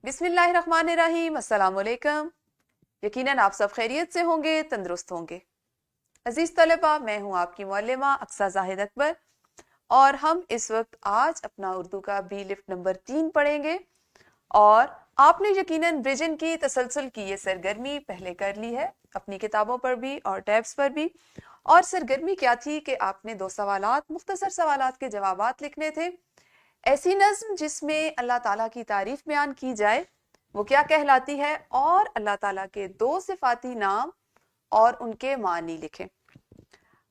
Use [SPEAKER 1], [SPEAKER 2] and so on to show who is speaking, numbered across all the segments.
[SPEAKER 1] बिस्मिल्लाहिर्रहमानिर्रहीम। अस्सलाम वालेकुम। यकीनन आप सब खैरियत से होंगे, तंदुरुस्त होंगे। अजीज तलबा, मैं हूं आपकी मौलिमा अक्सा जाहिद अकबर और हम इस वक्त आज अपना उर्दू का बी लिफ्ट नंबर 3 पढ़ेंगे। और आपने यकीनन ब्रिजन की तसलसल की ये सरगर्मी पहले कर ली है, अपनी किताबों पर भी और टैब्स पर भी। और सरगर्मी क्या थी कि आपने 2 सवालात, मुख्तसर सवालात के जवाबात लिखने थे। ऐसी नज्म जिसमें अल्लाह ताला की तारीफ बयान की जाए वो क्या कहलाती है, और अल्लाह ताला के 2 सिफाती नाम और उनके मानी लिखें।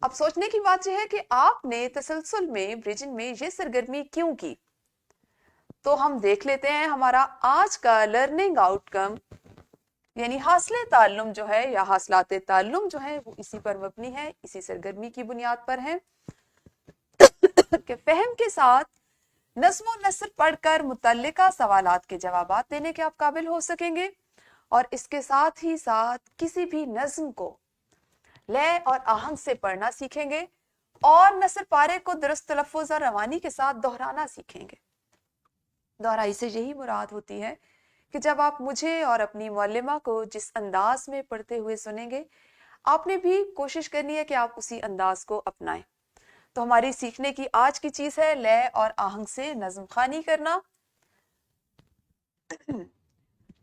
[SPEAKER 1] अब सोचने की बात यह है कि आपने तसलसल में ब्रिजन में ये सरगर्मी क्यों की। तो हम देख लेते हैं हमारा आज का लर्निंग आउटकम, यानी हासिल ताल्लुम जो है या हासिलात ताल्लुम जो है वो इसी पर मबनी है, इसी सरगर्मी की बुनियाद पर है कि फहम के साथ नज़्म व नसर पढ़कर मुतल्लिका सवालात के जवाबात देने के आप काबिल हो सकेंगे। और इसके साथ ही साथ किसी भी नज़्म को लय और आहंग से पढ़ना सीखेंगे और नसर पारे को दुरुस्त तलफ़्फ़ुज़ और रवानी के साथ दोहराना सीखेंगे। दोहराई से यही मुराद होती है कि जब आप मुझे और अपनी मौलिमा को जिस अंदाज में पढ़ते हुए सुनेंगे, आपने भी कोशिश करनी है कि आप उसी अंदाज को अपनाएं। तो हमारी सीखने की आज की चीज है लय और आहंग से नज़्म ख़ानी करना।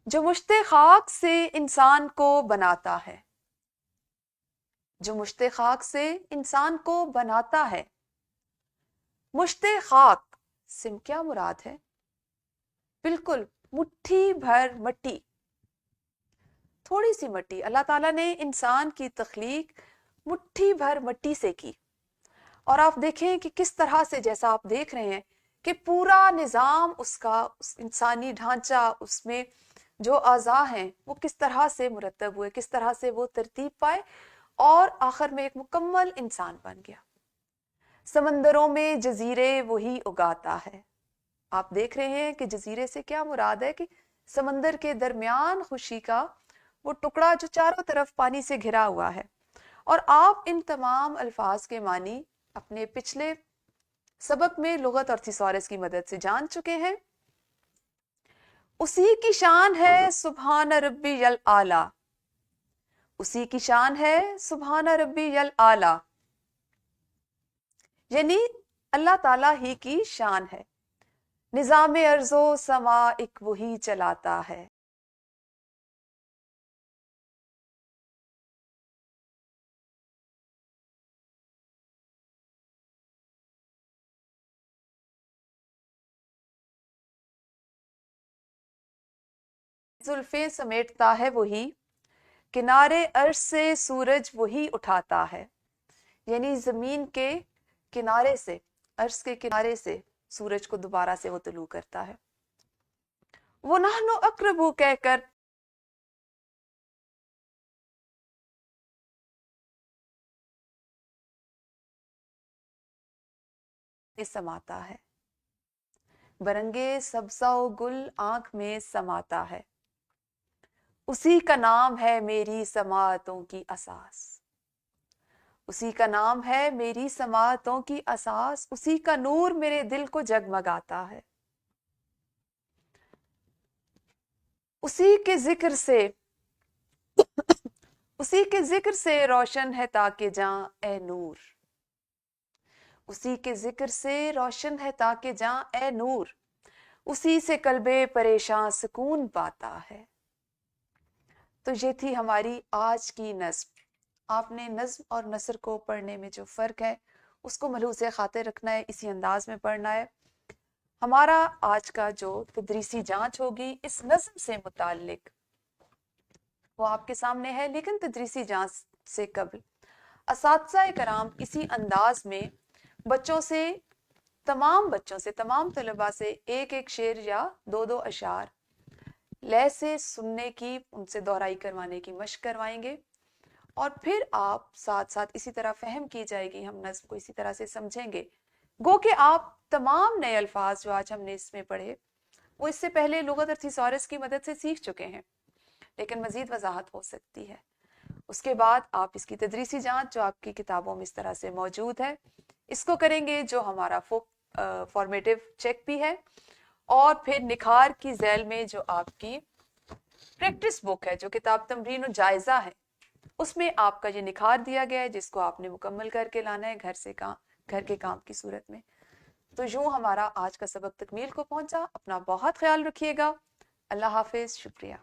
[SPEAKER 1] जो मुश्ते खाक से इंसान को बनाता है, जो मुश्ते खाक से इंसान को बनाता है। मुश्ते खाक से क्या मुराद है? बिल्कुल मुट्ठी भर मट्टी, थोड़ी सी मट्टी। अल्लाह ताला ने इंसान की तख्लीक मुट्ठी भर मट्टी से की। और आप देखें कि किस तरह से, जैसा आप देख रहे हैं कि पूरा निज़ाम उसका, उस इंसानी ढांचा, उसमें जो आज़ा हैं वो किस तरह से मुरतब हुए, किस तरह से वो तरतीब पाए और आखिर में एक मुकम्मल इंसान बन गया। समंदरों में जजीरे वही उगाता है। आप देख रहे हैं कि जजीरे से क्या मुराद है कि समंदर के दरमियान खुशी का वो टुकड़ा जो चारों तरफ पानी से घिरा हुआ है। और आप इन तमाम अल्फाज के मानी अपने पिछले सबक में लुगत और थिसॉरस की मदद से जान चुके हैं। उसी की शान है सुभान रब्बी यल आला, उसी की शान है सुभान रब्बी यल आला, यानी अल्लाह ताला ही की शान है। निजाम अर्जो समा एक वही चलाता है। जुल्फे समेटता है वही, किनारे अर्श से सूरज वही उठाता है। यानी जमीन के किनारे से, अर्श के किनारे से सूरज को दोबारा से वो तुलू करता है। वो नहनो अक़रबू कहकर समाता है। बरंगे सब्ज़ा गुल आंख में समाता है। उसी का नाम है मेरी समातों की असास, उसी का नाम है मेरी समातों की असास। उसी का नूर मेरे दिल को जगमगाता है। उसी के जिक्र से उसी के जिक्र से रोशन है ताकि जां ए नूर, उसी के जिक्र से रोशन है ताकि जां ए नूर। उसी से कल्बे परेशान सुकून पाता है। तो ये थी हमारी आज की नज़्म। आपने नज़्म और नसर को पढ़ने में जो फ़र्क है उसको मलहूज़े खातिर रखना है, इसी अंदाज में पढ़ना है। हमारा आज का जो तदरीसी जांच होगी इस नज़्म से मुताल्लिक वो आपके सामने है, लेकिन तदरीसी जांच से कबल असातिज़ा कराम इसी अंदाज में बच्चों से, तमाम बच्चों से, तमाम तलबा से एक एक शेर या दो दो अशार लय से सुनने की, उनसे दोहराई करवाने की मशक करवाएंगे। और फिर आप साथ साथ इसी तरह फहम की जाएगी, हम नज़्म को इसी तरह से समझेंगे। गो कि आप तमाम नए अल्फाज जो आज हमने इसमें पढ़े वो इससे पहले लुगत और थिसॉरस की मदद से सीख चुके हैं, लेकिन मजीद वजाहत हो सकती है। उसके बाद आप इसकी तदरीसी जांच जो आपकी किताबों में इस तरह से मौजूद है इसको करेंगे, जो हमारा फॉर्मेटिव चेक भी है। اور پھر نکھار کی ذیل میں جو آپ کی پریکٹس بک ہے، جو کتاب تمرین و جائزہ ہے، اس میں آپ کا یہ نکھار دیا گیا ہے جس کو آپ نے مکمل کر کے لانا ہے گھر کے کام کی صورت میں۔ تو یوں ہمارا آج کا سبق تکمیل کو پہنچا۔ اپنا بہت خیال رکھیے گا۔ اللہ حافظ، شکریہ۔